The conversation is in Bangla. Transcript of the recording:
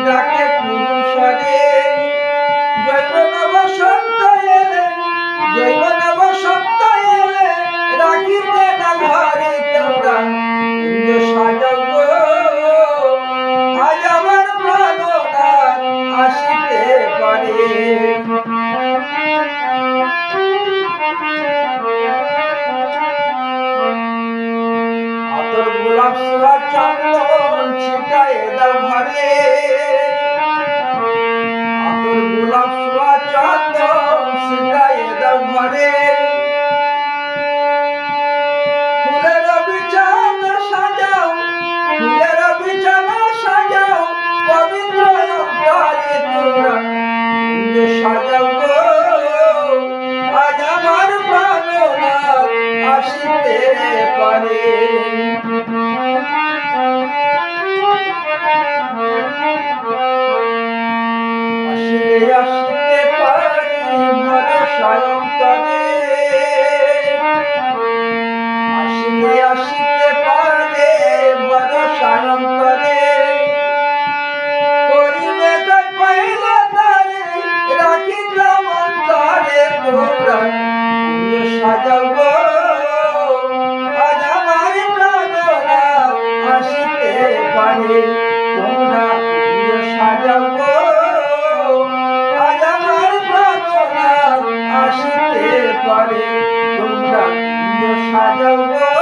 ডাকে পুরুষরে জৈবন বসন্ত এলে জৈবন বসন্ত এলে রাখিতে না ঘরে তোমরা কুঞ্জ সাজাও গো আজ আমার প্রাণনাথ আসিতে পারে আতর গোলাপ সোয়া চন্দন ছিটায় দাও ঘরে আতর গোলাপ সোয়া চন্দন ছিটায় দাও ঘরে ফুলের বিছানা সাজাও ফুলের বিছানা সাজাও পবিত্র অন্তরে তোমরা কুঞ্জ সাজাও গো আজ আমার প্রাণনাথ আসিতে পারে আসিতে পারে ভরসা অন্তরে আসিতে পারে ভরসা অন্তরে করিবে তাই পাইলে তারে রাখিলাম অন্তরে তোমরা কুঞ্জ সাজাও গো আজ আমার প্রাণনাথ আসিতে পারে তোমরা কুঞ্জ সাজাও গো আজ আমার প্রাণনাথ আসিতে পারে তোমরা কুঞ্জ সাজাও গো